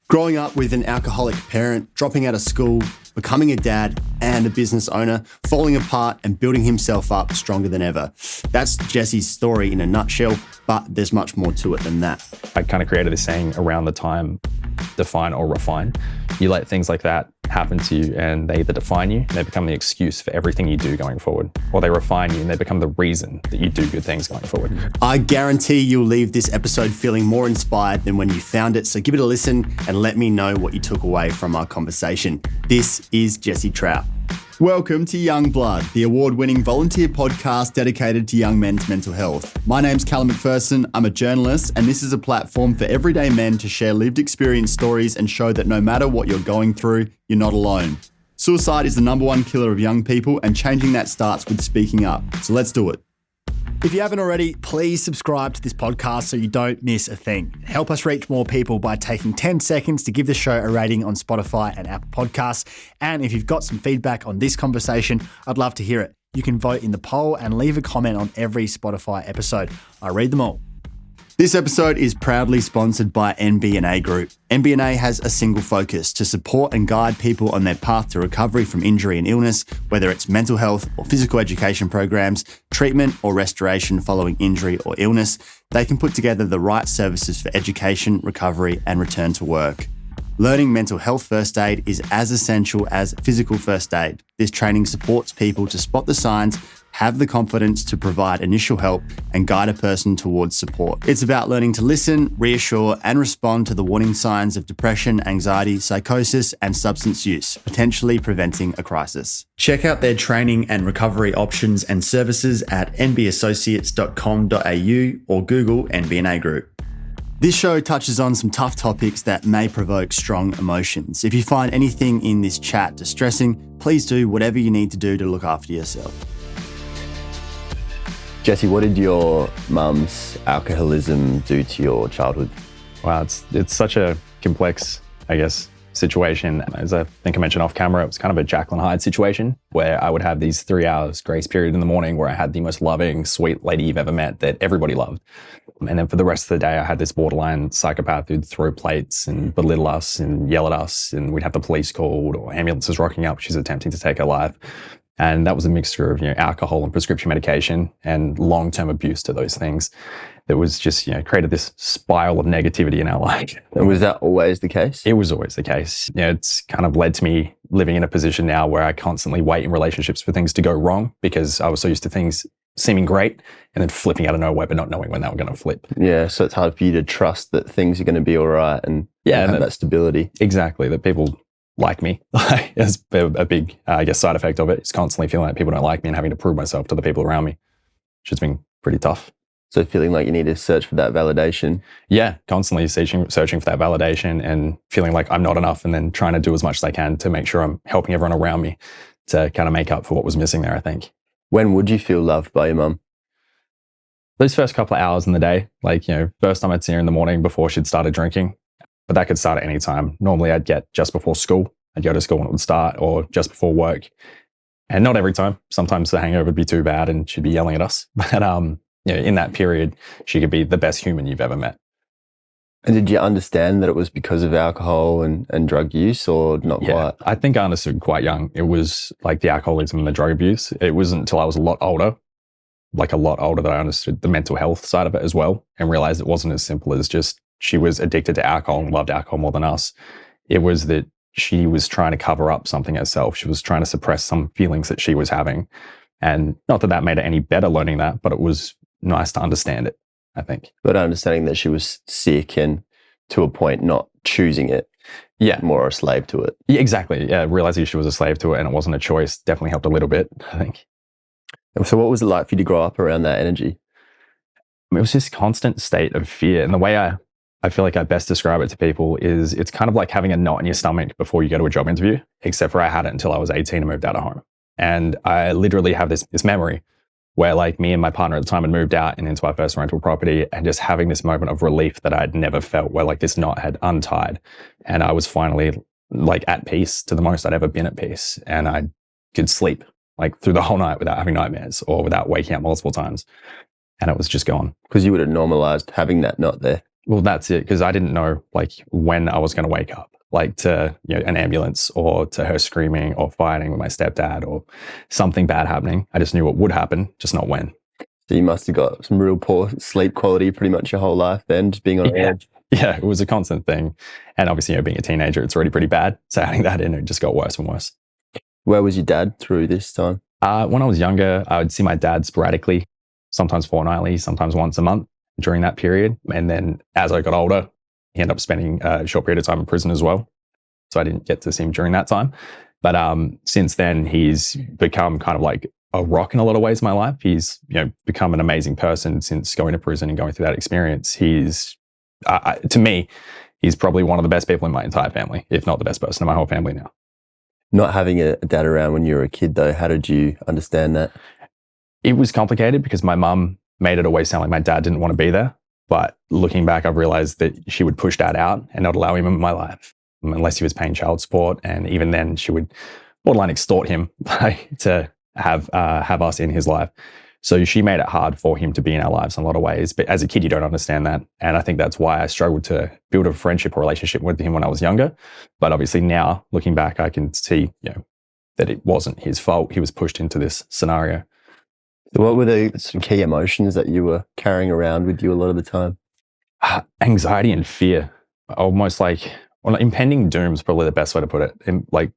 Growing up with an alcoholic parent, dropping out of school, becoming a dad and a business owner, falling apart and building himself up stronger than ever. That's Jesse's story in a nutshell, but there's much more to it than that. I kind of created this saying around the time, define or refine. You let things like that happen to you and they either define you and they become the excuse for everything you do going forward, or they refine you and they become the reason that you do good things going forward. I guarantee you'll leave this episode feeling more inspired than when you found it, so give it a listen and let me know what you took away from our conversation. This is Jesse Trout. Welcome to Young Blood, the award-winning volunteer podcast dedicated to young men's mental health. My name's Callum McPherson, I'm a journalist, and this is a platform for everyday men to share lived experience stories and show that no matter what you're going through, you're not alone. Suicide is the #1 killer of young people, and changing that starts with speaking up. So let's do it. If you haven't already, please subscribe to this podcast so you don't miss a thing. Help us reach more people by taking 10 seconds to give the show a rating on Spotify and Apple Podcasts. And if you've got some feedback on this conversation, I'd love to hear it. You can vote in the poll and leave a comment on every Spotify episode. I read them all. This episode is proudly sponsored by NB&A Group. NB&A has a single focus: to support and guide people on their path to recovery from injury and illness, whether it's mental health or physical education programs, treatment or restoration following injury or illness. They can put together the right services for education, recovery, and return to work. Learning mental health first aid is as essential as physical first aid. This training supports people to spot the signs, have the confidence to provide initial help, and guide a person towards support. It's about learning to listen, reassure, and respond to the warning signs of depression, anxiety, psychosis, and substance use, potentially preventing a crisis. Check out their training and recovery options and services at nbassociates.com.au or Google NB&A Group. This show touches on some tough topics that may provoke strong emotions. If you find anything in this chat distressing, please do whatever you need to do to look after yourself. Jesse, what did your mum's alcoholism do to your childhood? Wow, it's such a complex, situation. As I think I mentioned off camera, it was kind of a Jekyll and Hyde situation where I would have these 3 hours grace period in the morning where I had the most loving, sweet lady you've ever met that everybody loved. And then for the rest of the day, I had this borderline psychopath who'd throw plates and belittle us and yell at us, and we'd have the police called or ambulances rocking up. She's attempting to take her life. And that was a mixture of, alcohol and prescription medication and long-term abuse to those things. That was just, created this spiral of negativity in our life. And was that always the case? It was always the case. It's kind of led to me living in a position now where I constantly wait in relationships for things to go wrong because I was so used to things seeming great and then flipping out of nowhere but not knowing when they were going to flip. Yeah, so it's hard for you to trust that things are going to be all right and have that stability. Exactly, that people like me. It's a big, side effect of it. It's constantly feeling like people don't like me and having to prove myself to the people around me, which has been pretty tough. So feeling like you need to search for that validation. Yeah, constantly searching for that validation and feeling like I'm not enough and then trying to do as much as I can to make sure I'm helping everyone around me to kind of make up for what was missing there, I think. When would you feel loved by your mum? Those first couple of hours in the day, first time I'd see her in the morning before she'd started drinking, but that could start at any time. Normally I'd get just before school. I'd go to school when it would start or just before work. And not every time. Sometimes the hangover would be too bad and she'd be yelling at us. But in that period, she could be the best human you've ever met. And did you understand that it was because of alcohol and drug use or not quite? I think I understood quite young. It was like the alcoholism and the drug abuse. It wasn't until I was a lot older that I understood the mental health side of it as well and realized it wasn't as simple as just she was addicted to alcohol and loved alcohol more than us. It was that she was trying to cover up something herself. She was trying to suppress some feelings that she was having. And not that made it any better learning that, but it was nice to understand it, I think. But understanding that she was sick and to a point not choosing it. Yeah. More a slave to it. Yeah, exactly. Yeah, realizing she was a slave to it and it wasn't a choice definitely helped a little bit, I think. So what was it like for you to grow up around that energy? It was this constant state of fear. And the way I feel like I best describe it to people is it's kind of like having a knot in your stomach before you go to a job interview, except for I had it until I was 18 and moved out of home. And I literally have this memory where me and my partner at the time had moved out and into our first rental property and just having this moment of relief that I'd never felt where this knot had untied. And I was finally at peace to the most I'd ever been at peace. And I could sleep through the whole night without having nightmares or without waking up multiple times. And it was just gone. Because you would have normalized having that knot there. Well, that's it, because I didn't know like when I was going to wake up, like to an ambulance or to her screaming or fighting with my stepdad or something bad happening. I just knew it would happen, just not when. So you must have got some real poor sleep quality pretty much your whole life then, just being on edge. Yeah, it was a constant thing. And obviously, being a teenager, it's already pretty bad. So adding that in, it just got worse and worse. Where was your dad through this time? When I was younger, I would see my dad sporadically, sometimes fortnightly, sometimes once a month during that period. And then as I got older, he ended up spending a short period of time in prison as well. So I didn't get to see him during that time. But since then, he's become kind of like a rock in a lot of ways in my life. He's become an amazing person since going to prison and going through that experience. He's, to me, he's probably one of the best people in my entire family, if not the best person in my whole family now. Not having a dad around when you were a kid, though, how did you understand that? It was complicated because my mum made it always sound like my dad didn't want to be there. But looking back, I've realized that she would push dad out and not allow him in my life unless he was paying child support. And even then, she would borderline extort him to have us in his life. So she made it hard for him to be in our lives in a lot of ways. But as a kid, you don't understand that. And I think that's why I struggled to build a friendship or relationship with him when I was younger. But obviously now, looking back, I can see that it wasn't his fault. He was pushed into this scenario. So what were the some key emotions that you were carrying around with you a lot of the time? Anxiety and fear. Almost like, impending doom is probably the best way to put it. Like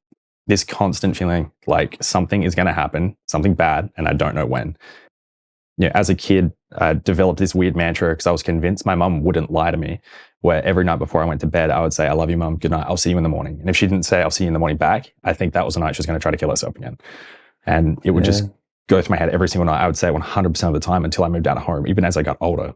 this constant feeling like something is going to happen, something bad, and I don't know when. As a kid, I developed this weird mantra because I was convinced my mum wouldn't lie to me, where every night before I went to bed, I would say, "I love you, Mum. Good night. I'll see you in the morning." And if she didn't say, "I'll see you in the morning" back, I think that was the night she was going to try to kill herself again. And it would just go through my head every single night. I would say 100% of the time until I moved out of home, even as I got older.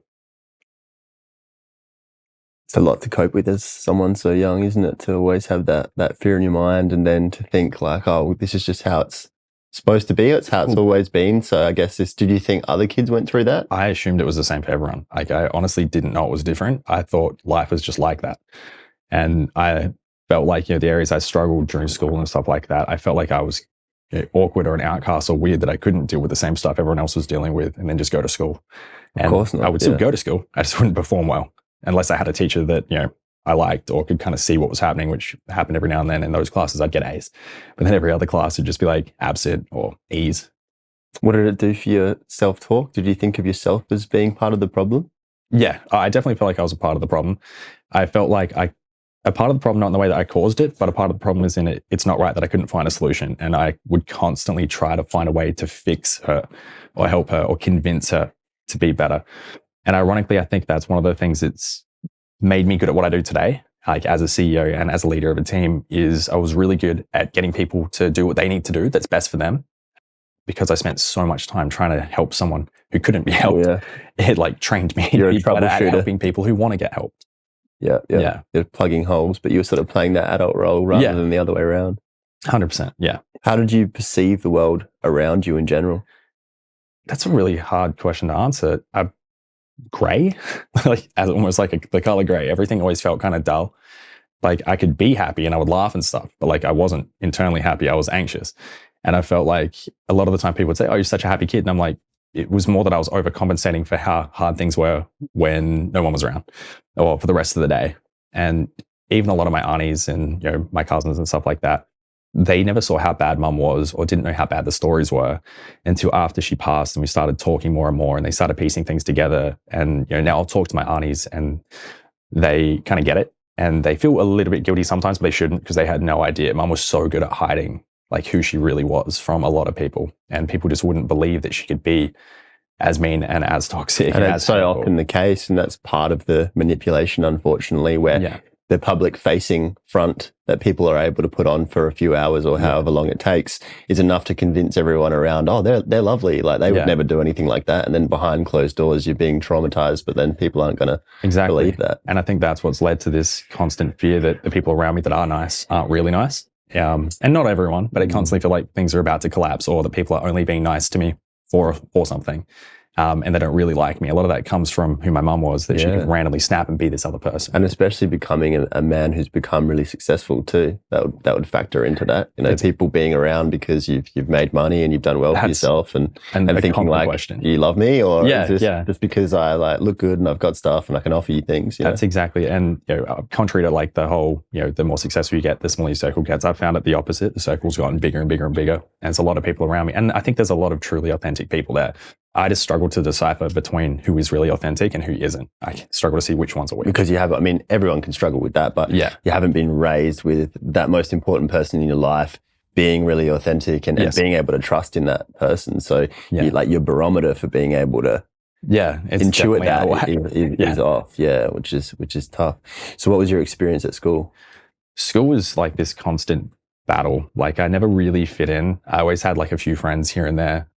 It's a lot to cope with as someone so young, isn't it? To always have that fear in your mind, and then to think like, oh, this is just how it's supposed to be. It's how it's always been. So I guess did you think other kids went through that? I assumed it was the same for everyone. Like I honestly didn't know it was different. I thought life was just like that. And I felt like, the areas I struggled during school and stuff like that, I felt like I was awkward or an outcast or weird that I couldn't deal with the same stuff everyone else was dealing with and then just go to school. And of course not. I would still go to school. I just wouldn't perform well unless I had a teacher that, I liked or could kind of see what was happening, which happened every now and then. In those classes, I'd get A's. But then every other class would just be like absent or E's. What did it do for your self-talk? Did you think of yourself as being part of the problem? Yeah, I definitely felt like I was a part of the problem. I felt like a part of the problem, not in the way that I caused it, but a part of the problem is in it's not right that I couldn't find a solution. And I would constantly try to find a way to fix her or help her or convince her to be better. And ironically, I think that's one of the things that's made me good at what I do today, like as a CEO and as a leader of a team, is I was really good at getting people to do what they need to do that's best for them, because I spent so much time trying to help someone who couldn't be helped. Yeah. It like trained me You're to a be better at troubleshooter. helping people who want to get helped. Yeah. You're plugging holes, but you were sort of playing that adult role rather than the other way around. 100%. Yeah. How did you perceive the world around you in general? That's a really hard question to answer. Gray, like almost like the color gray. Everything always felt kind of dull. Like I could be happy and I would laugh and stuff, but like I wasn't internally happy. I was anxious. And I felt like a lot of the time people would say, "Oh, you're such a happy kid." And I'm like, it was more that I was overcompensating for how hard things were when no one was around or for the rest of the day. And even a lot of my aunties and my cousins and stuff like that, they never saw how bad mum was or didn't know how bad the stories were until after she passed, and we started talking more and more and they started piecing things together. And now I'll talk to my aunties and they kind of get it, and they feel a little bit guilty sometimes, but they shouldn't, because they had no idea. Mum was so good at hiding like who she really was from a lot of people, and people just wouldn't believe that she could be as mean and as toxic. And as it's so hateful. often the case, and that's part of the manipulation, unfortunately, where the public facing front that people are able to put on for a few hours or however long it takes is enough to convince everyone around, oh, they're lovely, like they would never do anything like that. And then behind closed doors, you're being traumatized, but then people aren't going to believe that. And I think that's what's led to this constant fear that the people around me that are nice aren't really nice. And not everyone, but I constantly feel like things are about to collapse, or that people are only being nice to me for something. and they don't really like me. A lot of that comes from who my mum was, that she could randomly snap and be this other person. And especially becoming a man who's become really successful too. That would factor into that. You know, people being around because you've made money and you've done well for yourself and thinking like, question. Do you love me? Or is this just because I like look good and I've got stuff and I can offer you things? You That's exactly. And contrary to like the whole, the more successful you get, the smaller your circle gets. I've found it the opposite. The circle's gotten bigger and bigger and bigger. And there's a lot of people around me. And I think there's a lot of truly authentic people there. I just struggle to decipher between who is really authentic and who isn't. I struggle to see which ones are weak. Because everyone can struggle with that, but you haven't been raised with that most important person in your life being really authentic and being able to trust in that person. So your barometer for being able to intuit that is off. Yeah, which is tough. So what was your experience at school? School was like this constant battle. Like I never really fit in. I always had like a few friends here and there,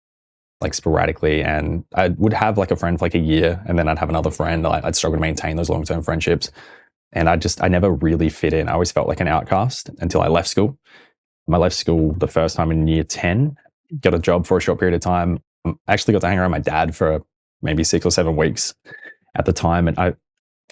like sporadically, and I would have like a friend for like a year and then I'd have another friend. I'd struggle to maintain those long-term friendships, and I never really fit in. I always felt like an outcast until I left school. I left school the first time in year 10, got a job for a short period of time. I actually got to hang around my dad for maybe 6 or 7 weeks at the time, and I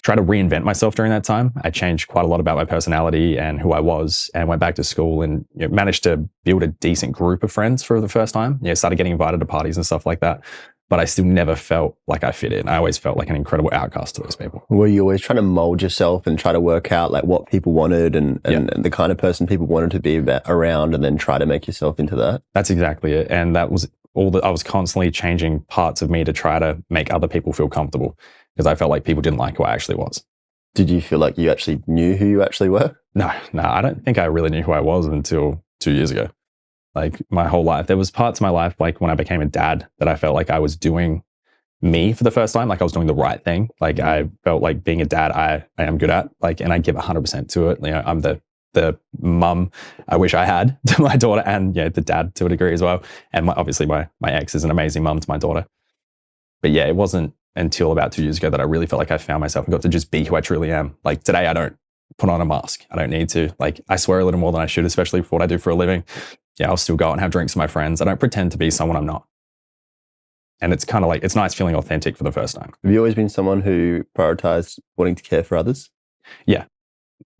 tried to reinvent myself during that time. I changed quite a lot about my personality and who I was, and went back to school and managed to build a decent group of friends for the first time. Started getting invited to parties and stuff like that. But I still never felt like I fit in. I always felt like an incredible outcast to those people. Were you always trying to mold yourself and try to work out like what people wanted and the kind of person people wanted to be around, and then try to make yourself into that? That's exactly it. And that was all that I was constantly changing parts of me to try to make other people feel comfortable, because I felt like people didn't like who I actually was. Did you feel like you actually knew who you actually were? No, I don't think I really knew who I was until 2 years ago. Like my whole life, there was parts of my life, like when I became a dad, that I felt like I was doing me for the first time. Like I was doing the right thing. Like I felt like being a dad, I am good at, like, and I give 100% to it. I'm the mum I wish I had to my daughter, and the dad to a degree as well. And obviously my ex is an amazing mum to my daughter. But it wasn't until about 2 years ago that I really felt like I found myself and got to just be who I truly am. Like today, I don't put on a mask. I don't need to. Like I swear a little more than I should, especially for what I do for a living. I'll still go out and have drinks with my friends. I don't pretend to be someone I'm not. And it's kind of like, it's nice feeling authentic for the first time. Have you always been someone who prioritized wanting to care for others? Yeah.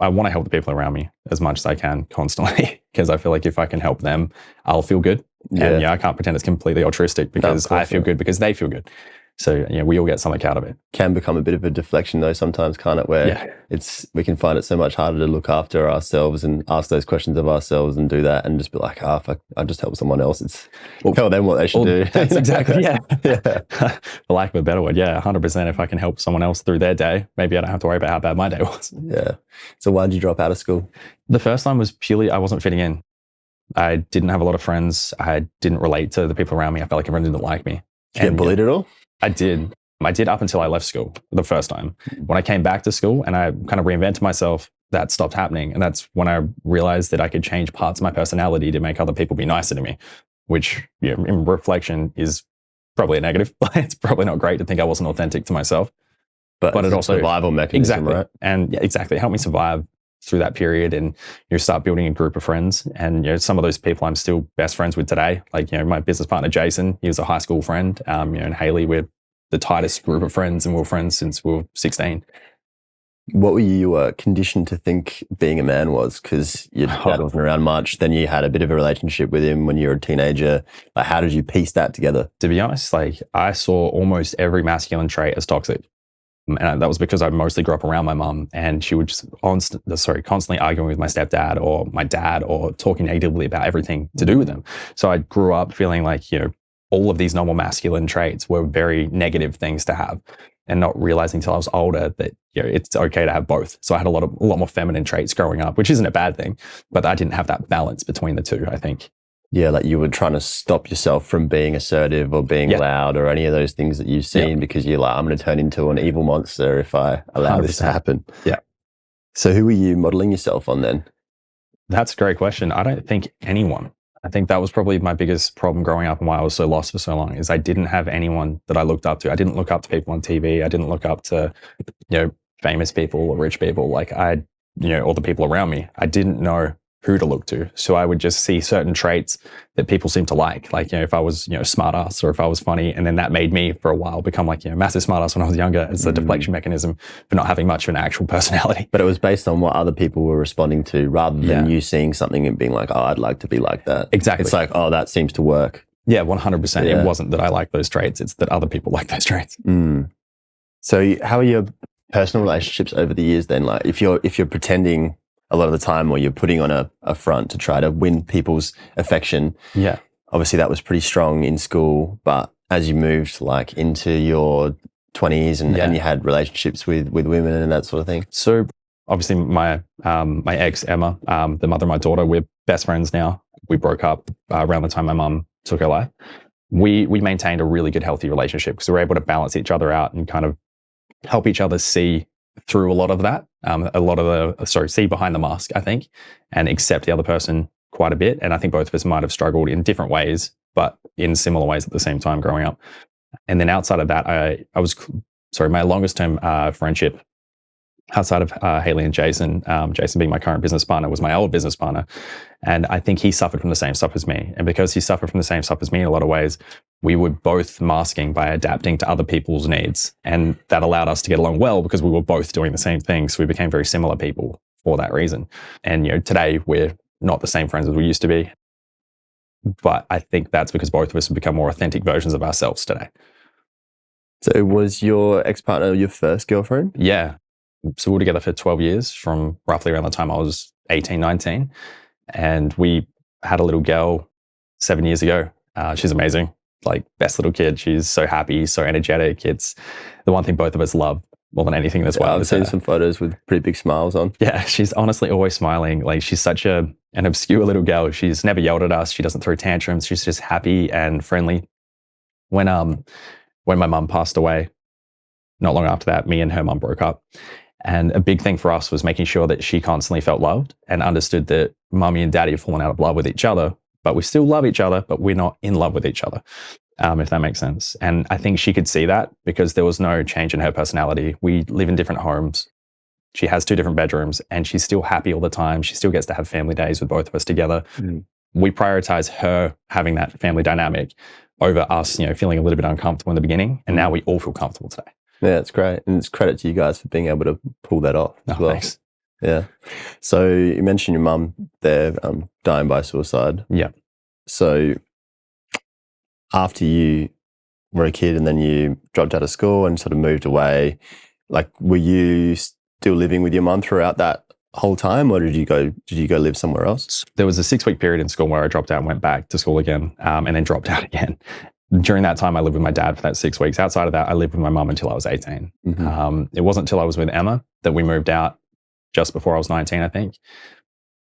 I want to help the people around me as much as I can constantly, because I feel like if I can help them, I'll feel good. And I can't pretend it's completely altruistic, because I feel good because they feel good. So we all get something out of it. Can become a bit of a deflection though sometimes, can't it? Where we can find it so much harder to look after ourselves and ask those questions of ourselves and do that, and just be like, fuck, I just help someone else. Tell them what they should do. That's exactly, for lack of a better word, 100%. If I can help someone else through their day, maybe I don't have to worry about how bad my day was. Yeah. So why did you drop out of school? The first time was purely I wasn't fitting in. I didn't have a lot of friends. I didn't relate to the people around me. I felt like everyone didn't like me. Did you get bullied at all? I did up until I left school the first time. When I came back to school and I kind of reinvented myself, that stopped happening. And that's when I realized that I could change parts of my personality to make other people be nicer to me, which in reflection is probably a negative. It's probably not great to think I wasn't authentic to myself. But it also survival mechanism, right? And exactly. It helped me survive through that period, and you start building a group of friends. And some of those people I'm still best friends with today. Like my business partner Jason, he was a high school friend. And Haley, we're the tightest group of friends, and we were friends since we were 16. What were you conditioned to think being a man was? Because your dad wasn't around much. Then you had a bit of a relationship with him when you were a teenager. Like, how did you piece that together? To be honest, like I saw almost every masculine trait as toxic. And that was because I mostly grew up around my mum, and she would just constantly arguing with my stepdad or my dad, or talking negatively about everything to do with them. So I grew up feeling like, all of these normal masculine traits were very negative things to have, and not realizing until I was older that it's okay to have both. So I had a lot more feminine traits growing up, which isn't a bad thing, but I didn't have that balance between the two, I think. Yeah, like you were trying to stop yourself from being assertive or being loud or any of those things that you've seen, because you're like, I'm going to turn into an evil monster if I allow 100%. This to happen. Yeah. So who were you modeling yourself on then? That's a great question. I don't think anyone. I think that was probably my biggest problem growing up, and why I was so lost for so long, is I didn't have anyone that I looked up to. I didn't look up to people on TV. I didn't look up to, famous people or rich people, like or the people around me. I didn't know who to look to. So I would just see certain traits that people seem to like, if I was, smart ass, or if I was funny. And then that made me for a while become massive smart ass when I was younger. It's a deflection mechanism for not having much of an actual personality. But it was based on what other people were responding to rather than you seeing something and being like, oh, I'd like to be like that. Exactly. It's like, oh, that seems to work. Yeah, 100%. Yeah. It wasn't that I like those traits. It's that other people like those traits. So how are your personal relationships over the years then? Like if you're pretending a lot of the time, or you're putting on a front to try to win people's affection. Yeah. Obviously that was pretty strong in school, but as you moved like into your 20s and you had relationships with women and that sort of thing. So obviously my ex Emma, the mother of my daughter, we're best friends now. We broke up around the time my mum took her life. We maintained a really good, healthy relationship because we were able to balance each other out and kind of help each other see through a lot of that, see behind the mask, I think, and accept the other person quite a bit. And I think both of us might have struggled in different ways, but in similar ways at the same time growing up. And then outside of that, my longest term friendship outside of Haley and Jason, Jason being my current business partner, was my old business partner. And I think he suffered from the same stuff as me. And because he suffered from the same stuff as me in a lot of ways, we were both masking by adapting to other people's needs. And that allowed us to get along well because we were both doing the same thing. So we became very similar people for that reason. And, today we're not the same friends as we used to be. But I think that's because both of us have become more authentic versions of ourselves today. So was your ex-partner your first girlfriend? Yeah. So we were together for 12 years from roughly around the time I was 18, 19. And we had a little girl 7 years ago. She's amazing, best little kid. She's so happy, so energetic. It's the one thing both of us love more than anything as well. I've seen some photos with pretty big smiles on. Yeah, she's honestly always smiling. She's such an obscure little girl. She's never yelled at us. She doesn't throw tantrums. She's just happy and friendly. When my mum passed away, not long after that, me and her mum broke up. And a big thing for us was making sure that she constantly felt loved and understood that mummy and daddy have fallen out of love with each other, but we still love each other, but we're not in love with each other, if that makes sense. And I think she could see that because there was no change in her personality. We live in different homes. She has 2 different bedrooms and she's still happy all the time. She still gets to have family days with both of us together. We prioritize her having that family dynamic over us, feeling a little bit uncomfortable in the beginning. And now we all feel comfortable today. Yeah, it's great. And it's credit to you guys for being able to pull that off as well. Thanks. Yeah. So you mentioned your mum there dying by suicide. Yeah. So after you were a kid and then you dropped out of school and sort of moved away, were you still living with your mum throughout that whole time, or did you go live somewhere else? There was a 6-week period in school where I dropped out and went back to school again, and then dropped out again. During that time, I lived with my dad for that 6 weeks. Outside of that, I lived with my mum until I was 18. It wasn't until I was with Emma that we moved out just before I was 19, I think,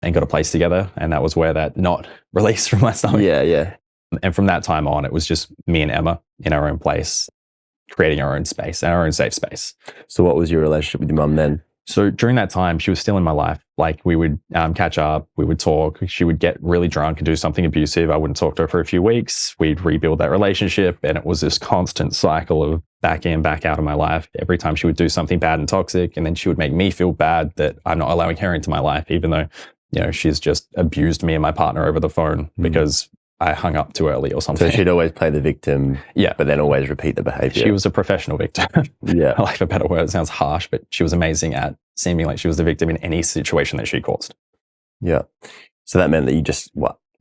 and got a place together. And that was where that knot released from my stomach. Yeah. And from that time on, it was just me and Emma in our own place, creating our own space, our own safe space. So what was your relationship with your mum then? So during that time, she was still in my life. We would catch up, we would talk. She would get really drunk and do something abusive. I wouldn't talk to her for a few weeks. We'd rebuild that relationship. And it was this constant cycle of back in, back out of my life. Every time she would do something bad and toxic, and then she would make me feel bad that I'm not allowing her into my life, even though, she's just abused me and my partner over the phone because I hung up too early or something. So she'd always play the victim, but then always repeat the behavior. She was a professional victim. Yeah. I like a better word. It sounds harsh, but she was amazing at seeming like she was the victim in any situation that she caused. Yeah. So that meant that you just,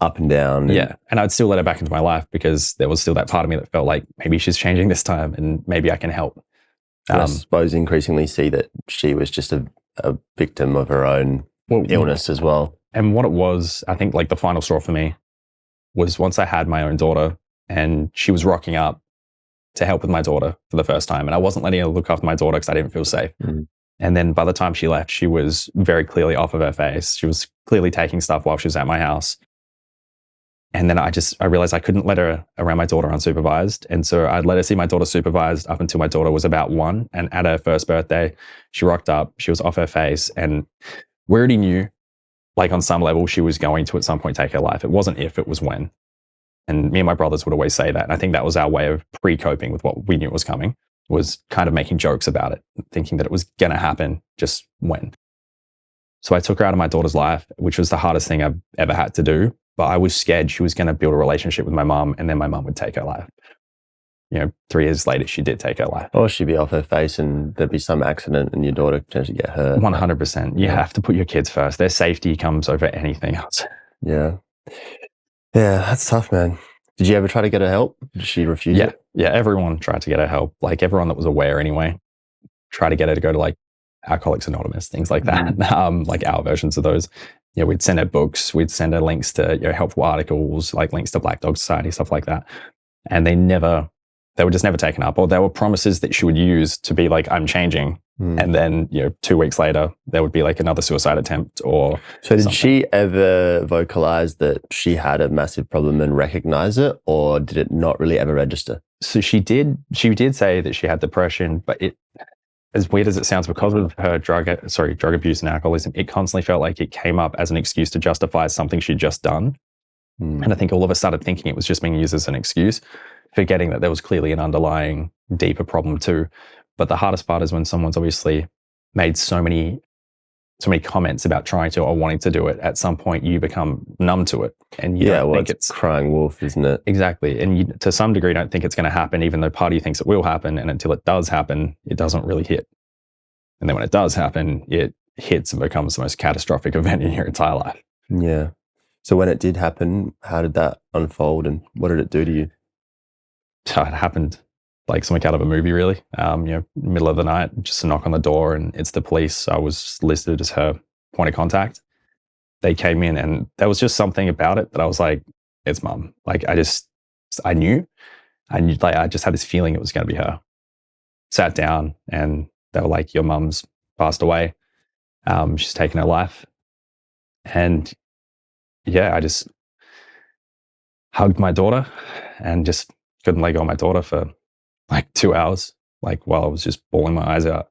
up and down? And I'd still let her back into my life because there was still that part of me that felt like maybe she's changing this time and maybe I can help. I suppose increasingly see that she was just a victim of her own illness as well. And what it was, I think the final straw for me was once I had my own daughter and she was rocking up to help with my daughter for the first time. And I wasn't letting her look after my daughter because I didn't feel safe. And then by the time she left, she was very clearly off of her face. She was clearly taking stuff while she was at my house. And then I realized I couldn't let her around my daughter unsupervised. And so I'd let her see my daughter supervised up until my daughter was about 1. And at her first birthday, she rocked up, she was off her face. And we already knew, on some level, she was going to at some point take her life. It wasn't if, it was when. And me and my brothers would always say that. And I think that was our way of pre-coping with what we knew was coming, was kind of making jokes about it, thinking that it was going to happen, just when. So I took her out of my daughter's life, which was the hardest thing I've ever had to do. But I was scared she was going to build a relationship with my mum, and then my mum would take her life. 3 years later, she did take her life. Or she'd be off her face and there'd be some accident and your daughter potentially get hurt. 100%. You have to put your kids first. Their safety comes over anything else. Yeah. Yeah, that's tough, man. Did you ever try to get her help? Did she refuse it? Yeah, everyone tried to get her help. Like everyone that was aware anyway, try to get her to go to like Alcoholics Anonymous, things like that. Like our versions of those. We'd send her books, we'd send her links to helpful articles, like links to Black Dog Society, stuff like that. And they were just never taken up, or there were promises that she would use to be like, I'm changing. And then, 2 weeks later, there would be like another suicide attempt or So did something. she ever vocalize that she had a massive problem and recognize it, or did it not really ever register? So she did say that she had depression, but it, as weird as it sounds, because of her drug abuse and alcoholism, it constantly felt like it came up as an excuse to justify something she'd just done. And I think all of us started thinking it was just being used as an excuse, forgetting that there was clearly an underlying deeper problem too. But the hardest part is when someone's obviously made so many comments about trying to or wanting to do it, at some point you become numb to it. And you don't think it's crying wolf, isn't it? Exactly. And you, to some degree, don't think it's going to happen, even though part of you thinks it will happen. And until it does happen, it doesn't really hit. And then when it does happen, it hits and becomes the most catastrophic event in your entire life. Yeah. So when it did happen, how did that unfold and what did it do to you? It happened like something out of a movie, really. Middle of the night, just a knock on the door and it's the police. I was listed as her point of contact. They came in and there was just something about it that I was like, it's mum. Like I knew, like I just had this feeling it was going to be her. Sat down and they were like, your mum's passed away. She's taken her life. And yeah, I just hugged my daughter and just couldn't let go of my daughter for like 2 hours, like while I was just bawling my eyes out.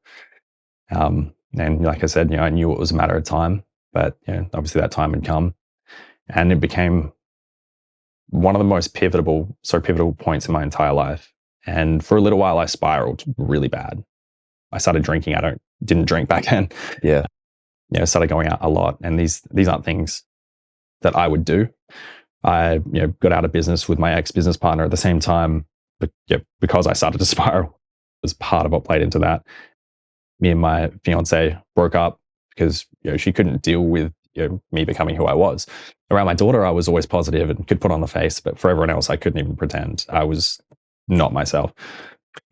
And like I said, I knew it was a matter of time, but obviously that time had come, and it became one of the most pivotal points in my entire life. And for a little while, I spiraled really bad. I started drinking. Didn't drink back then. Yeah. Started going out a lot, and these aren't things that I would do. I got out of business with my ex-business partner at the same time, but because I started to spiral was part of what played into that. Me and my fiance broke up because she couldn't deal with me becoming who I was. Around my daughter, I was always positive and could put on the face, but for everyone else, I couldn't even pretend. I was not myself.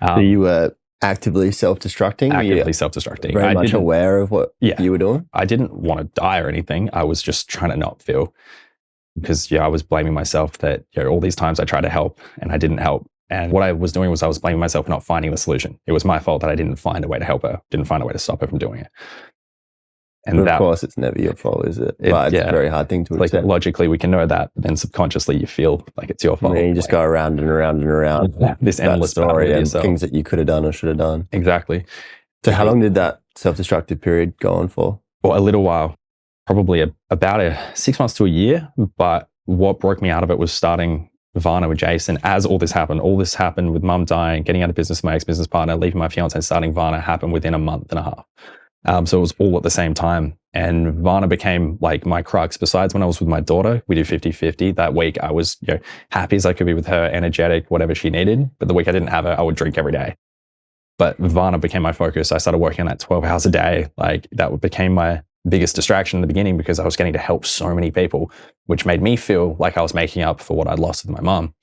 So you were actively self-destructing? Actively self-destructing. Very much aware of what you were doing? I didn't want to die or anything. I was just trying to not feel, because I was blaming myself that all these times I tried to help and I didn't help. And what I was doing was I was blaming myself for not finding the solution. It was my fault that I didn't find a way to help her, didn't find a way to stop her from doing it. And but of course, it's never your fault, is it? But it's a very hard thing to accept. Like logically, we can know that, but then subconsciously you feel like it's your fault. You just go around and around and around. This endless story and things that you could have done or should have done. Exactly. So how long did that self-destructive period go on for? Well, a little while, probably about 6 months to a year. But what broke me out of it was starting Varna with Jason. As all this happened with mum dying, getting out of business with my ex-business partner, leaving my fiance, starting Varna happened within a month and a half. So it was all at the same time. And Varna became like my crux. Besides when I was with my daughter, we do 50-50. That week I was happy as I could be with her, energetic, whatever she needed. But the week I didn't have her, I would drink every day. But Varna became my focus. I started working on that 12 hours a day. Like that became my biggest distraction in the beginning, because I was getting to help so many people, which made me feel like I was making up for what I'd lost with my mom.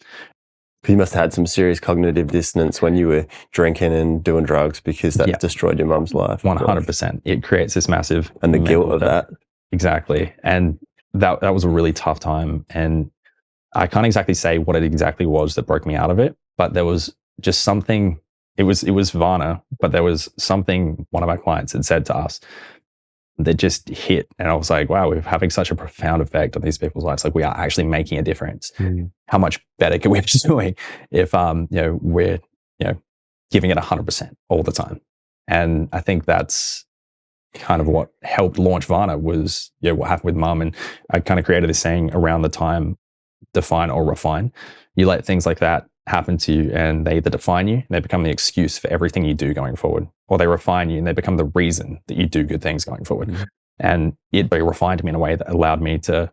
You must have had some serious cognitive dissonance when you were drinking and doing drugs, because that destroyed your mum's life. 100%. It creates this massive... And the guilt of that. Exactly. And that was a really tough time. And I can't exactly say what it exactly was that broke me out of it, but there was just something... It was Varna, but there was something one of our clients had said to us that just hit. And I was like, wow, we're having such a profound effect on these people's lives. Like we are actually making a difference. How much better can we be doing if, we're, giving it 100% all the time? And I think that's kind of what helped launch Varna was, what happened with mum. And I kind of created this saying around the time, define or refine. You let things like that happen to you and they either define you and they become the excuse for everything you do going forward, or they refine you and they become the reason that you do good things going forward. And it refined me in a way that allowed me to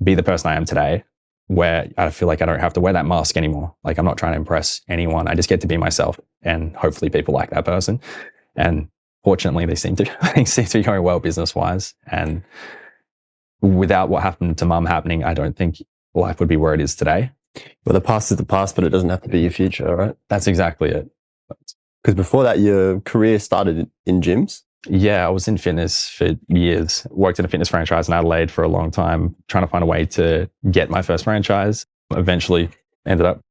be the person I am today, where I feel like I don't have to wear that mask anymore. Like, I'm not trying to impress anyone. I just get to be myself, and hopefully people like that person. And fortunately, they seem to be going well business-wise. And without what happened to mum happening, I don't think life would be where it is today. Well, the past is the past, but it doesn't have to be your future, right? That's exactly it. Because before that, your career started in gyms. Yeah, I was in fitness for years. Worked in a fitness franchise in Adelaide for a long time, trying to find a way to get my first franchise. Eventually ended up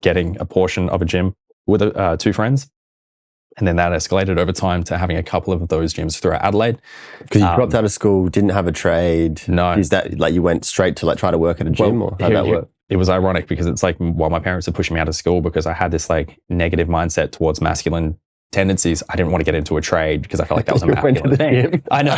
getting a portion of a gym with two friends. And then that escalated over time to having a couple of those gyms throughout Adelaide. Because you dropped out of school, didn't have a trade. No. Is that like you went straight to like try to work at a gym, or how'd that work? It was ironic because it's like while my parents were pushing me out of school because I had this like negative mindset towards masculine tendencies, I didn't want to get into a trade because I felt like that was a masculine thing. I know.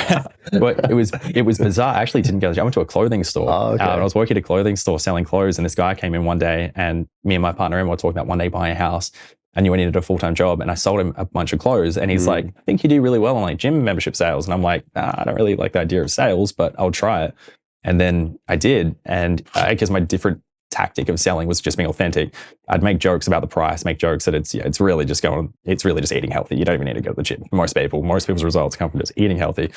But it was bizarre. I actually didn't go to the gym. I went to a clothing store. Oh, okay. I was working at a clothing store selling clothes, and this guy came in one day, and me and my partner Emma were talking about one day buying a house. I knew I needed a full-time job, and I sold him a bunch of clothes, and he's like, I think you do really well on like gym membership sales. And I'm like, I don't really like the idea of sales, but I'll try it. And then I did. And I guess my different tactic of selling was just being authentic. I'd make jokes about the price, make jokes that it's really just eating healthy. You don't even need to go to the gym. Most people's results come from just eating healthy.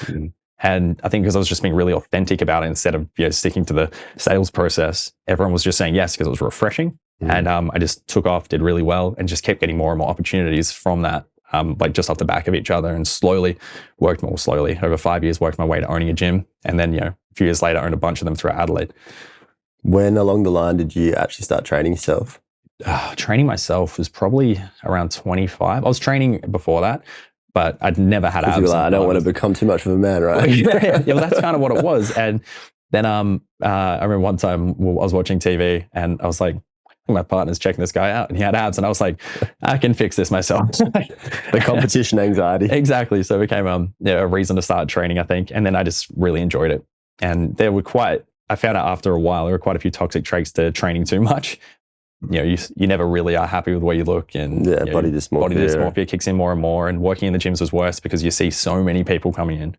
And I think because I was just being really authentic about it instead of sticking to the sales process, everyone was just saying yes because it was refreshing. And I just took off, did really well, and just kept getting more and more opportunities from that, like just off the back of each other, and slowly over 5 years, worked my way to owning a gym. And then, a few years later, owned a bunch of them throughout Adelaide. When along the line did you actually start training yourself? Training myself was probably around 25. I was training before that, but I'd never had abs. I don't want to become too much of a man, right? yeah, well, that's kind of what it was. And then I remember one time I was watching TV, and I was like, my partner's checking this guy out, and he had abs, and I was like, I can fix this myself. The competition anxiety. Exactly. So it became a reason to start training, I think. And then I just really enjoyed it. And I found out after a while, there were quite a few toxic traits to training too much. You never really are happy with the way you look, and body dysmorphia. Body dysmorphia kicks in more and more, and working in the gyms was worse because you see so many people coming in.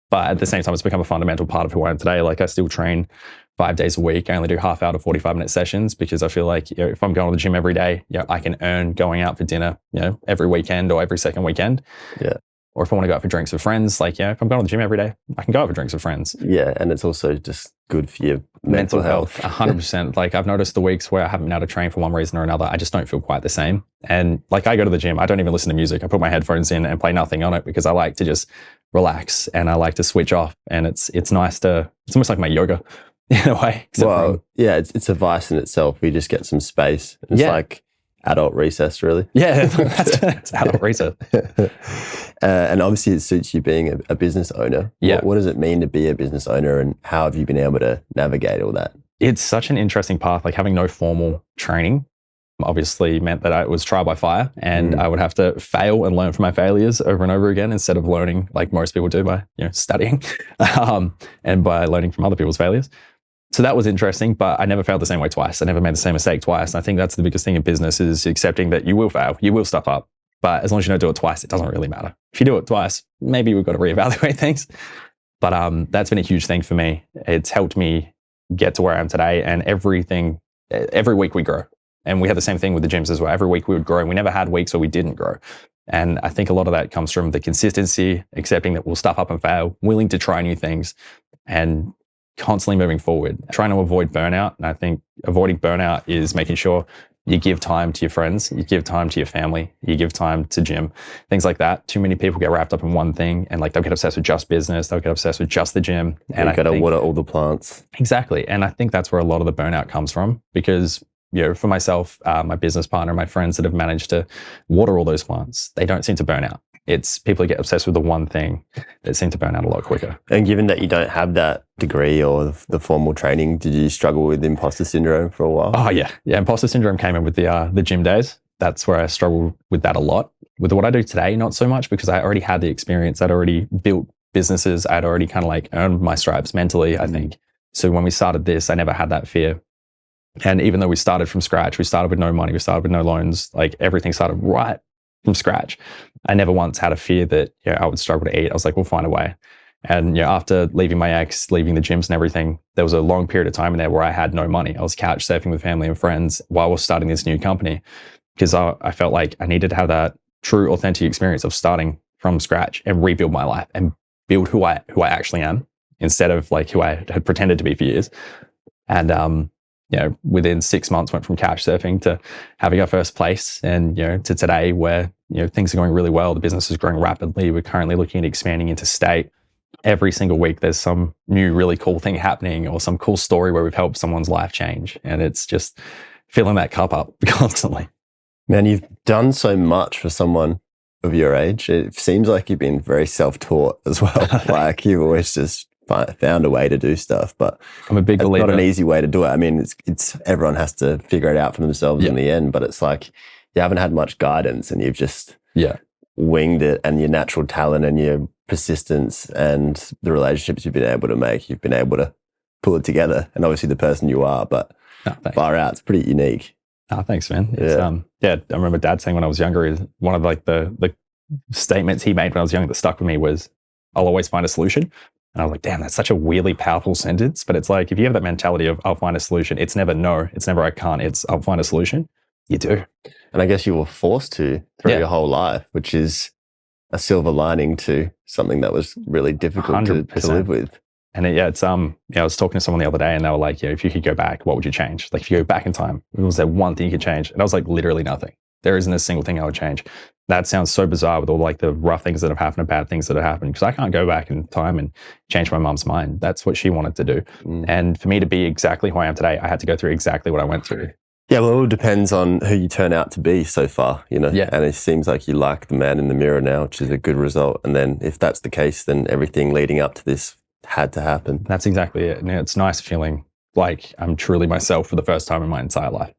But at the same time, it's become a fundamental part of who I am today. Like, I still train 5 days a week. I only do half-hour to 45-minute sessions because I feel like if I'm going to the gym every day, I can earn going out for dinner, every weekend or every second weekend. Yeah. Or if I want to go out for drinks with friends, like, if I'm going to the gym every day, I can go out for drinks with friends. Yeah, and it's also just good for your mental health. 100%. Like, I've noticed the weeks where I haven't been able to train for one reason or another, I just don't feel quite the same. And like, I go to the gym, I don't even listen to music. I put my headphones in and play nothing on it because I like to just relax and I like to switch off. And it's nice it's almost like my yoga in a way. Well, it's a vice in itself. We just get some space. It's like adult recess, really. Yeah, that's adult recess. And obviously it suits you being a business owner. Yeah. What does it mean to be a business owner, and how have you been able to navigate all that? It's such an interesting path. Like, having no formal training obviously meant that it was trial by fire, and I would have to fail and learn from my failures over and over again instead of learning like most people do by studying and by learning from other people's failures. So that was interesting, but I never failed the same way twice. I never made the same mistake twice. And I think that's the biggest thing in business, is accepting that you will fail, you will stuff up. But as long as you don't do it twice, it doesn't really matter. If you do it twice, maybe we've got to reevaluate things. But that's been a huge thing for me. It's helped me get to where I am today. And every week we grow. And we had the same thing with the gyms as well. Every week we would grow. We never had weeks where we didn't grow. And I think a lot of that comes from the consistency, accepting that we'll stuff up and fail, willing to try new things, and constantly moving forward, trying to avoid burnout. And I think avoiding burnout is making sure you give time to your friends, you give time to your family, you give time to gym, things like that. Too many people get wrapped up in one thing, and like they'll get obsessed with just business, they'll get obsessed with just the gym. And you got to water all the plants. Exactly. And I think that's where a lot of the burnout comes from, because for myself, my business partner, my friends that have managed to water all those plants, they don't seem to burn out. It's people who get obsessed with the one thing that seem to burn out a lot quicker. And given that you don't have that degree or the formal training, did you struggle with imposter syndrome for a while? Oh, yeah. Yeah, imposter syndrome came in with the gym days. That's where I struggled with that a lot. With what I do today, not so much, because I already had the experience. I'd already built businesses. I'd already kind of like earned my stripes mentally, I think. So when we started this, I never had that fear. And even though we started from scratch, we started with no money, we started with no loans, like everything started right from scratch. I never once had a fear that I would struggle to eat. I was like, we'll find a way. And after leaving my ex, leaving the gyms and everything, there was a long period of time in there where I had no money. I was couch surfing with family and friends while I was starting this new company, because I felt like I needed to have that true, authentic experience of starting from scratch and rebuild my life and build who I actually am, instead of like who I had pretended to be for years. And within 6 months, went from couch surfing to having our first place, and to today, where things are going really well. The business is growing rapidly. We're currently looking at expanding into state. Every single week, there's some new really cool thing happening, or some cool story where we've helped someone's life change, and it's just filling that cup up constantly. Man, you've done so much for someone of your age. It seems like you've been very self-taught as well. Like you've always just found a way to do stuff, but I'm a big believer. It's not an easy way to do it. I mean, it's everyone has to figure it out for themselves in the end, but it's like you haven't had much guidance, and you've just winged it, and your natural talent and your persistence and the relationships you've been able to make, you've been able to pull it together. And obviously the person you are, but far out, it's pretty unique. Oh, thanks, man. It's, I remember Dad saying when I was younger, one of like the statements he made when I was younger that stuck with me was, "I'll always find a solution." And I was like, damn, that's such a weirdly powerful sentence. But it's like, if you have that mentality of I'll find a solution, it's never no, it's never I can't, it's I'll find a solution. You do. And I guess you were forced to through your whole life, which is a silver lining to something that was really difficult to live with. And it's I was talking to someone the other day, and they were like, if you could go back, what would you change? Like if you go back in time, was there one thing you could change? And I was like, literally nothing. There isn't a single thing I would change. That sounds so bizarre with all like the rough things that have happened and bad things that have happened, because I can't go back in time and change my mom's mind. That's what she wanted to do. And for me to be exactly who I am today, I had to go through exactly what I went through. Yeah, well, it all depends on who you turn out to be so far, Yeah. And it seems like you like the man in the mirror now, which is a good result. And then if that's the case, then everything leading up to this had to happen. That's exactly it. And it's nice feeling like I'm truly myself for the first time in my entire life.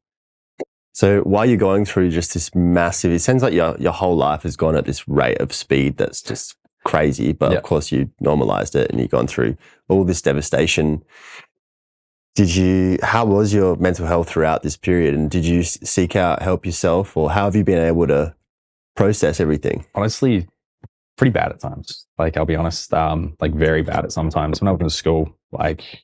So while you're going through just this massive, it sounds like your whole life has gone at this rate of speed that's just crazy. But of course you normalized it, and you've gone through all this devastation. How was your mental health throughout this period? And did you seek out help yourself, or how have you been able to process everything? Honestly, pretty bad at times. Like, I'll be honest, like very bad at sometimes. When I went to school, like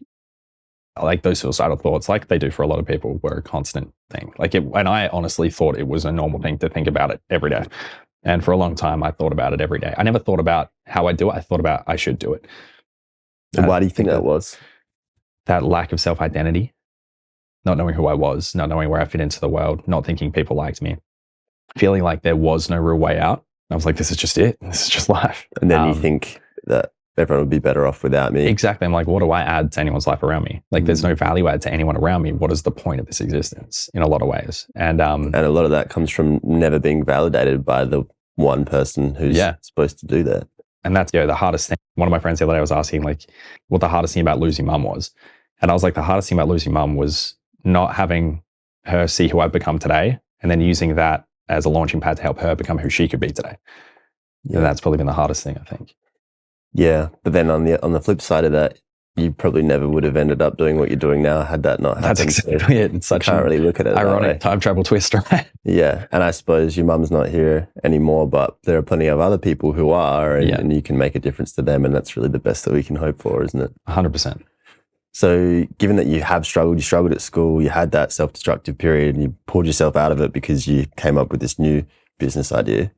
those suicidal thoughts, like they do for a lot of people, were a constant thing. And I honestly thought it was a normal thing to think about it every day. And for a long time, I thought about it every day. I never thought about how I do it. I thought about I should do it. And why do you think that was? That lack of self-identity, not knowing who I was, not knowing where I fit into the world, not thinking people liked me, feeling like there was no real way out. I was like, this is just it. This is just life. And then you think that everyone would be better off without me. Exactly. I'm like, what do I add to anyone's life around me? Like, there's no value add to anyone around me. What is the point of this existence in a lot of ways? And a lot of that comes from never being validated by the one person who's supposed to do that. And that's the hardest thing. One of my friends the other day was asking like what the hardest thing about losing mum was. And I was like, the hardest thing about losing mum was not having her see who I've become today, and then using that as a launching pad to help her become who she could be today. Yeah. And that's probably been the hardest thing, I think. Yeah. But then on the flip side of that, you probably never would have ended up doing what you're doing now had that not happened. That's exactly it. It's such can't really look at it ironic time travel twist, right? Yeah. And I suppose your mum's not here anymore, but there are plenty of other people who are, and you can make a difference to them. And that's really the best that we can hope for, isn't it? 100%. So given that you struggled at school, you had that self-destructive period, and you pulled yourself out of it because you came up with this new business idea.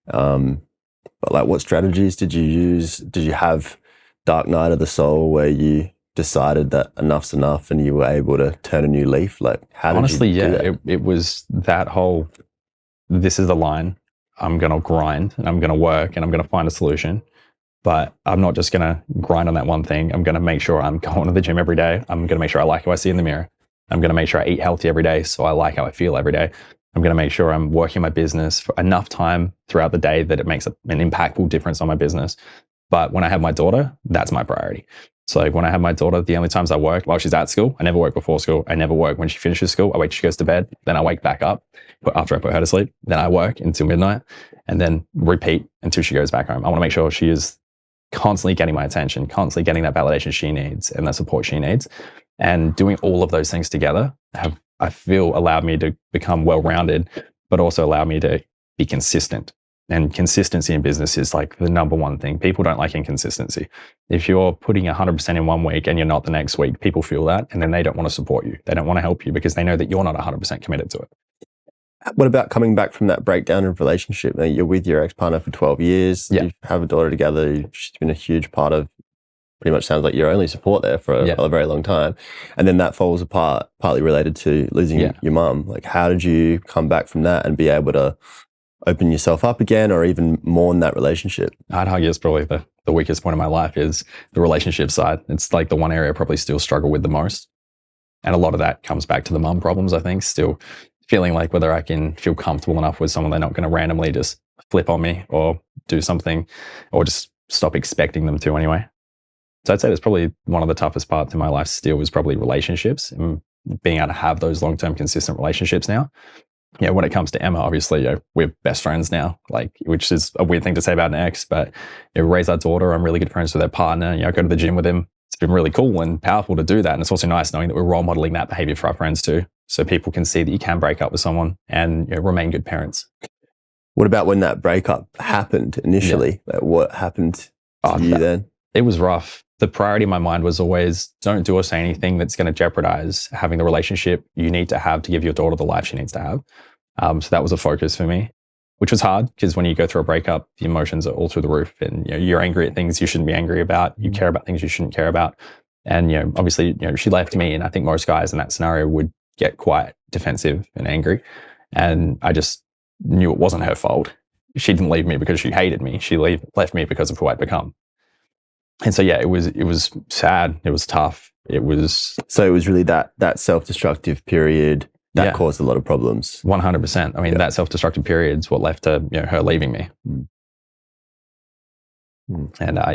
But like, what strategies did you use? Did you have dark night of the soul where you decided that enough's enough and you were able to turn a new leaf? Like, how did honestly, you do that? It was that whole, this is the line. I'm going to grind, and I'm going to work, and I'm going to find a solution. But I'm not just going to grind on that one thing. I'm going to make sure I'm going to the gym every day. I'm going to make sure I like who I see in the mirror. I'm going to make sure I eat healthy every day so I like how I feel every day. I'm going to make sure I'm working my business for enough time throughout the day that it makes an impactful difference on my business. But when I have my daughter, that's my priority. So like when I have my daughter, the only times I work while she's at school, I never work before school. I never work when she finishes school. I wait till she goes to bed. Then I wake back up after I put her to sleep. Then I work until midnight, and then repeat until she goes back home. I want to make sure she is constantly getting my attention, constantly getting that validation she needs and the support she needs. And doing all of those things together I feel allowed me to become well-rounded, but also allowed me to be consistent And consistency in business is like the number one thing. People don't like inconsistency. If you're putting 100% in one week and you're not the next week, people feel that, and then they don't want to support you. They don't want to help you because they know that you're not 100% committed to it. What about coming back from that breakdown of relationship? Now, you're with your ex-partner for 12 years. Yeah. You have a daughter together. She's been a huge part of, pretty much sounds like your only support there for a very long time. And then that falls apart, partly related to losing your mum. Like, how did you come back from that and be able to open yourself up again, or even mourn that relationship? I'd argue it's probably the weakest point of my life is the relationship side. It's like the one area I probably still struggle with the most. And a lot of that comes back to the mum problems, I think. Still feeling like whether I can feel comfortable enough with someone, they're not going to randomly just flip on me or do something, or just stop expecting them to anyway. So I'd say that's probably one of the toughest parts in my life still, is probably relationships, and being able to have those long-term consistent relationships now. Yeah, when it comes to Emma, obviously, we're best friends now, like, which is a weird thing to say about an ex, but we raised our daughter. I'm really good friends with her partner. I go to the gym with him. It's been really cool and powerful to do that. And it's also nice knowing that we're role modeling that behavior for our friends too. So people can see that you can break up with someone and remain good parents. What about when that breakup happened initially? Like, what happened to you then? It was rough. The priority in my mind was always, don't do or say anything that's going to jeopardize having the relationship you need to have to give your daughter the life she needs to have. So that was a focus for me, which was hard because when you go through a breakup, the emotions are all through the roof, and you're angry at things you shouldn't be angry about. You care about things you shouldn't care about. And obviously, she left me, and I think most guys in that scenario would get quite defensive and angry. And I just knew it wasn't her fault. She didn't leave me because she hated me. She left me because of who I'd become. And so, it was sad. It was tough. It was really that self-destructive period that caused a lot of problems. 100%. I mean, that self-destructive period is what led to her leaving me. And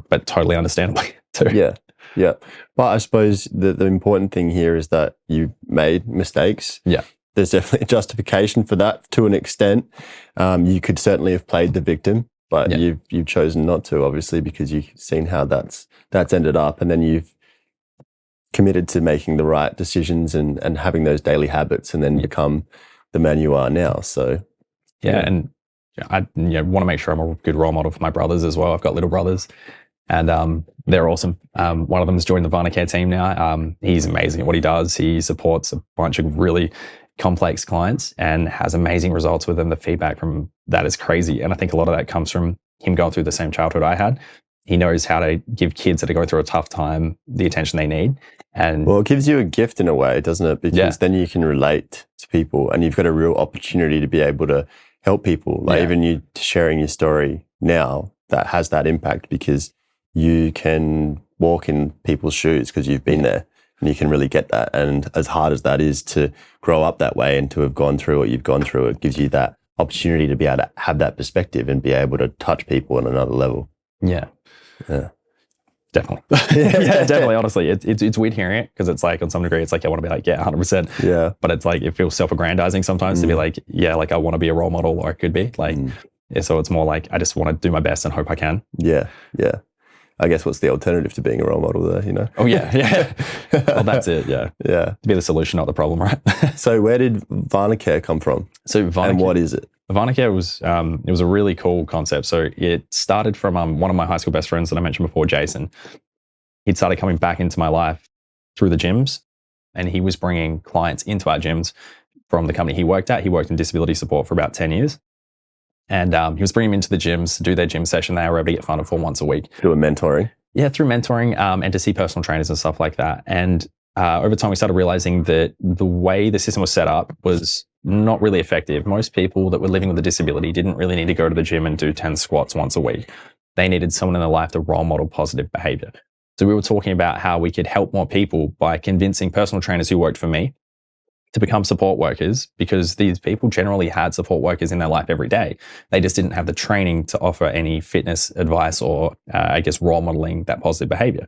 but totally understandably too. Yeah. But I suppose the important thing here is that you made mistakes. Yeah. There's definitely a justification for that to an extent. You could certainly have played the victim, but you've chosen not to, obviously, because you've seen how that's ended up, and then you've committed to making the right decisions and having those daily habits, and then become the man you are now. So and I want to make sure I'm a good role model for my brothers as well. I've got little brothers, and they're awesome. One of them has joined the Varnacare team now. He's amazing at what he does. He supports a bunch of really complex clients and has amazing results with them. The feedback from that is crazy. And I think a lot of that comes from him going through the same childhood I had. He knows how to give kids that are going through a tough time the attention they need. And it gives you a gift in a way, doesn't it? Because then you can relate to people, and you've got a real opportunity to be able to help people. Like even you sharing your story now, that has that impact because you can walk in people's shoes because you've been there, and you can really get that. And as hard as that is to grow up that way and to have gone through what you've gone through, it gives you that opportunity to be able to have that perspective and be able to touch people on another level. Yeah. Definitely. Definitely. Honestly, it's weird hearing it because it's like, on some degree, it's like I want to be like, 100%. Yeah. But it's like, it feels self-aggrandizing sometimes to be like, like I want to be a role model, or I could be like, so it's more like, I just want to do my best and hope I can. Yeah. I guess what's the alternative to being a role model there, Oh, yeah. Well, that's it, yeah. To be the solution, not the problem, right? So where did Varnacare come from? And what is it? Varnacare was, it was a really cool concept. So it started from one of my high school best friends that I mentioned before, Jason. He'd started coming back into my life through the gyms, and he was bringing clients into our gyms from the company he worked at. He worked in disability support for about 10 years. And he was bringing them into the gyms to do their gym session. They were able to get funded for once a week. Through mentoring? Yeah, through mentoring and to see personal trainers and stuff like that. And over time, we started realizing that the way the system was set up was not really effective. Most people that were living with a disability didn't really need to go to the gym and do 10 squats once a week. They needed someone in their life to role model positive behavior. So we were talking about how we could help more people by convincing personal trainers who worked for me to become support workers, because these people generally had support workers in their life every day. They just didn't have the training to offer any fitness advice or, role modeling that positive behavior.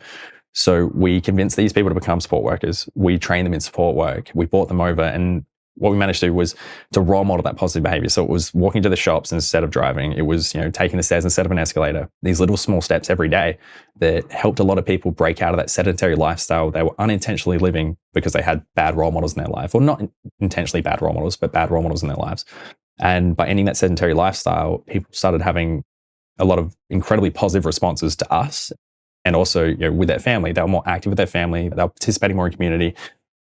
So we convinced these people to become support workers. We trained them in support work. We brought them over, and what we managed to do was to role model that positive behavior. So it was walking to the shops instead of driving. It was, taking the stairs instead of an escalator. These little small steps every day that helped a lot of people break out of that sedentary lifestyle they were unintentionally living because they had bad role models in their life, or not intentionally bad role models, but bad role models in their lives. And by ending that sedentary lifestyle, people started having a lot of incredibly positive responses to us. And also, with their family, they were more active with their family, they were participating more in community,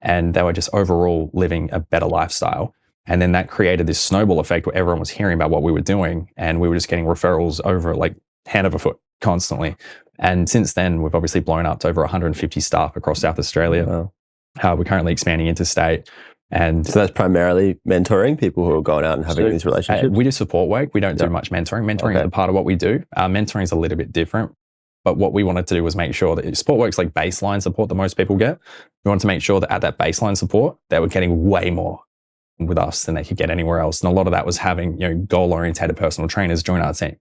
and they were just overall living a better lifestyle. And then that created this snowball effect where everyone was hearing about what we were doing, and we were just getting referrals over like hand over foot constantly. And since then, we've obviously blown up to over 150 staff across South Australia. Wow. We're currently expanding interstate. And so that's primarily mentoring people who are going out and having these relationships? We do support work. We don't do much mentoring. Mentoring is a part of what we do. Mentoring is a little bit different. But what we wanted to do was make sure that support work's like baseline support that most people get. We wanted to make sure that at that baseline support, they were getting way more with us than they could get anywhere else. And a lot of that was having, goal-oriented personal trainers join our team.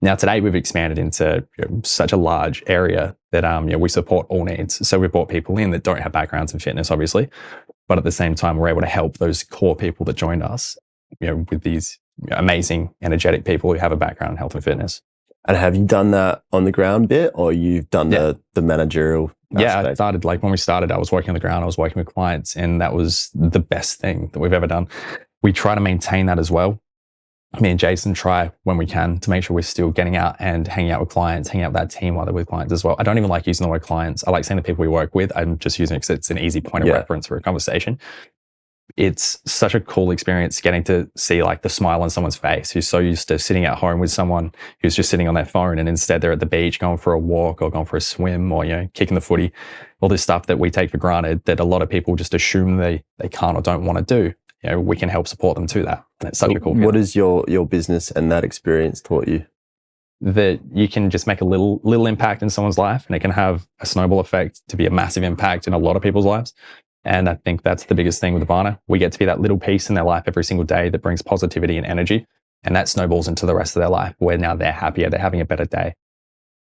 Now, today we've expanded into such a large area that we support all needs. So we've brought people in that don't have backgrounds in fitness, obviously, but at the same time, we're able to help those core people that joined us, with these amazing, energetic people who have a background in health and fitness. And have you done that on the ground bit, or you've done the managerial aspect? Yeah, I started, when we started, I was working on the ground, I was working with clients, and that was the best thing that we've ever done. We try to maintain that as well. Me and Jason try when we can to make sure we're still getting out and hanging out with clients, hanging out with that team while they're with clients as well. I don't even like using the word clients. I like saying the people we work with. I'm just using it because it's an easy point of reference for a conversation. It's such a cool experience getting to see like the smile on someone's face who's so used to sitting at home with someone who's just sitting on their phone, and instead they're at the beach going for a walk or going for a swim or, kicking the footy, all this stuff that we take for granted that a lot of people just assume they can't or don't want to do. We can help support them to that. And it's such a cool feeling. What has your business and that experience taught you? That you can just make a little impact in someone's life, and it can have a snowball effect to be a massive impact in a lot of people's lives. And I think that's the biggest thing with Ivana. We get to be that little piece in their life every single day that brings positivity and energy. And that snowballs into the rest of their life where now they're happier, they're having a better day.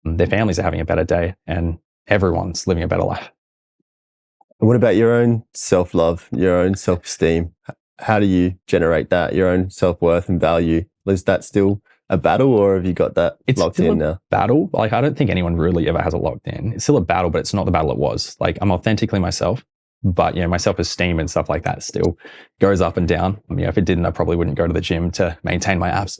Their families are having a better day, and everyone's living a better life. And what about your own self-love, your own self-esteem? How do you generate that, your own self-worth and value? Is that still a battle, or have you got that locked in now? Battle. I don't think anyone really ever has it locked in. It's still a battle, but it's not the battle it was. I'm authentically myself, but my self-esteem and stuff like that still goes up and down. If it didn't, I probably wouldn't go to the gym to maintain my abs.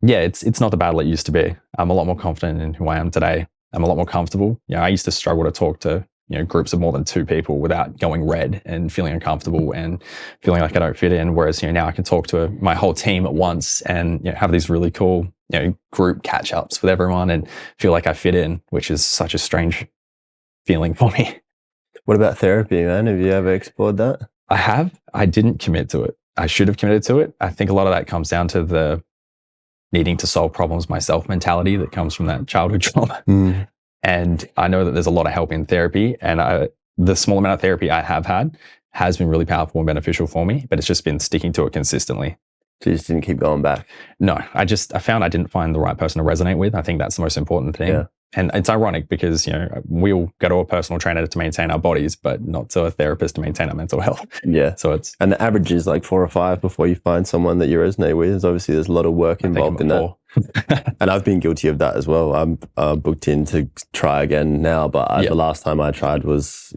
It's not the battle it used to be. I'm a lot more confident in who I am today. I'm a lot more comfortable. I used to struggle to talk to groups of more than 2 people without going red and feeling uncomfortable and feeling like I don't fit in. Whereas, now I can talk to my whole team at once and have these really cool, group catch ups with everyone and feel like I fit in, which is such a strange feeling for me. What about therapy, man? Have you ever explored that? I have. I didn't commit to it. I should have committed to it. I think a lot of that comes down to the needing to solve problems myself mentality that comes from that childhood trauma. And I know that there's a lot of help in therapy, and the small amount of therapy I have had has been really powerful and beneficial for me, but it's just been sticking to it consistently. So you just didn't keep going back? No, I found I didn't find the right person to resonate with. I think that's the most important thing. Yeah. And it's ironic because, we'll go to a personal trainer to maintain our bodies, but not to a therapist to maintain our mental health. Yeah. So and the average is like 4 or 5 before you find someone that you resonate with. Obviously, there's a lot of work involved in that. And I've been guilty of that as well. I'm booked in to try again now, but the last time I tried was,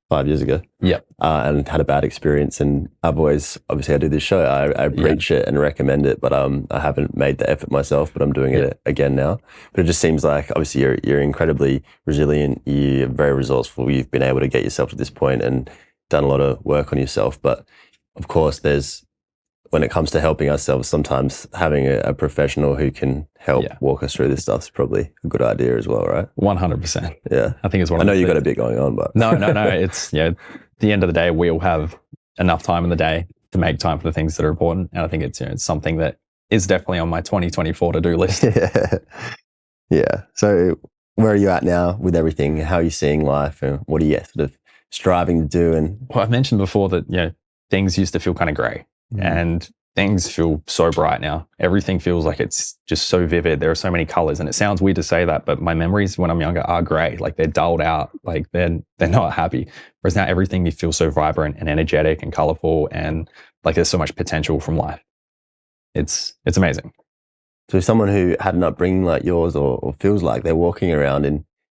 5 years ago. Yeah. And had a bad experience. And I've always, obviously I do this show, I preach it and recommend it, but I haven't made the effort myself, but I'm doing it again now. But it just seems like, obviously you're incredibly resilient, you're very resourceful, you've been able to get yourself to this point and done a lot of work on yourself. But of course when it comes to helping ourselves, sometimes having a professional who can help walk us through this stuff is probably a good idea as well, right? 100%. Yeah. I think it's one I of know the you've things. got a bit going on, but. No. It's, at the end of the day, we'll have enough time in the day to make time for the things that are important. And I think it's, it's something that is definitely on my 2024 to-do list. Yeah. So where are you at now with everything? How are you seeing life, and what are you sort of striving to do? And well, I've mentioned before that, things used to feel kind of gray and things feel so bright now. Everything feels like it's just so vivid. There are so many colors, and it sounds weird to say that, but my memories when I'm younger are gray. Like they're dulled out, like they're not happy. Whereas now everything feels so vibrant and energetic and colorful, and like there's so much potential from life. It's amazing. So someone who had an upbringing like yours, or feels like they're walking around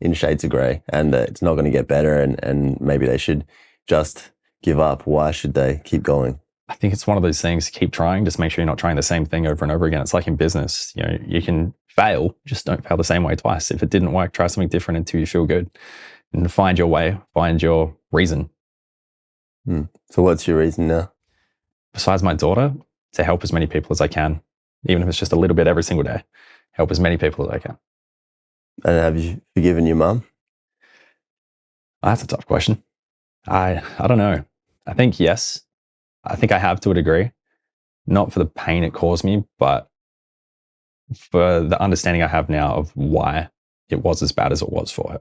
in shades of gray and that it's not going to get better, and maybe they should just give up, why should they keep going? I think it's one of those things, keep trying, just make sure you're not trying the same thing over and over again. It's like in business, you can fail, just don't fail the same way twice. If it didn't work, try something different until you feel good and find your way, find your reason. So what's your reason now? Besides my daughter, to help as many people as I can, even if it's just a little bit every single day, help as many people as I can. And have you forgiven your mum? That's a tough question. I don't know. I think yes. I think I have to a degree, not for the pain it caused me, but for the understanding I have now of why it was as bad as it was for her.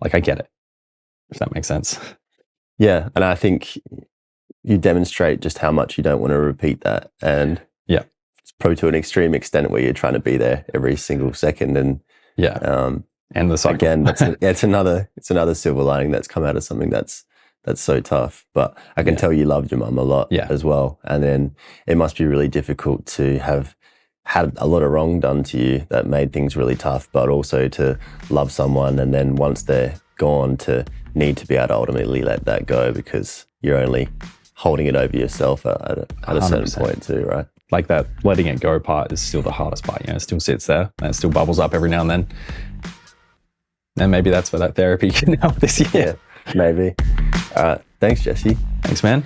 Like, I get it, if that makes sense. Yeah. And I think you demonstrate just how much you don't want to repeat that. And yeah, it's probably to an extreme extent where you're trying to be there every single second. And and the cycle. Again, it's another silver lining that's come out of something that's so tough. But I can tell you loved your mum a lot as well. And then it must be really difficult to have had a lot of wrong done to you that made things really tough, but also to love someone and then once they're gone to need to be able to ultimately let that go because you're only holding it over yourself at a certain point too, right? Like that letting it go part is still the hardest part. It still sits there and it still bubbles up every now and then. And maybe that's where that therapy can help this year. Yeah, maybe. All right. Thanks, Jesse. Thanks, man.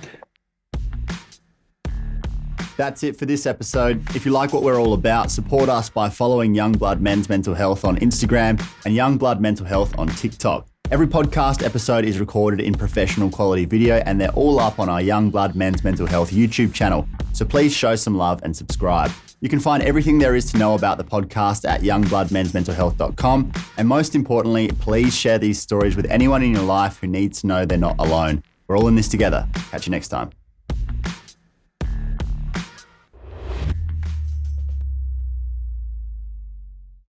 That's it for this episode. If you like what we're all about, support us by following Young Blood Men's Mental Health on Instagram and Young Blood Mental Health on TikTok. Every podcast episode is recorded in professional quality video and they're all up on our Young Blood Men's Mental Health YouTube channel. So please show some love and subscribe. You can find everything there is to know about the podcast at youngbloodmensmentalhealth.com. And most importantly, please share these stories with anyone in your life who needs to know they're not alone. We're all in this together. Catch you next time.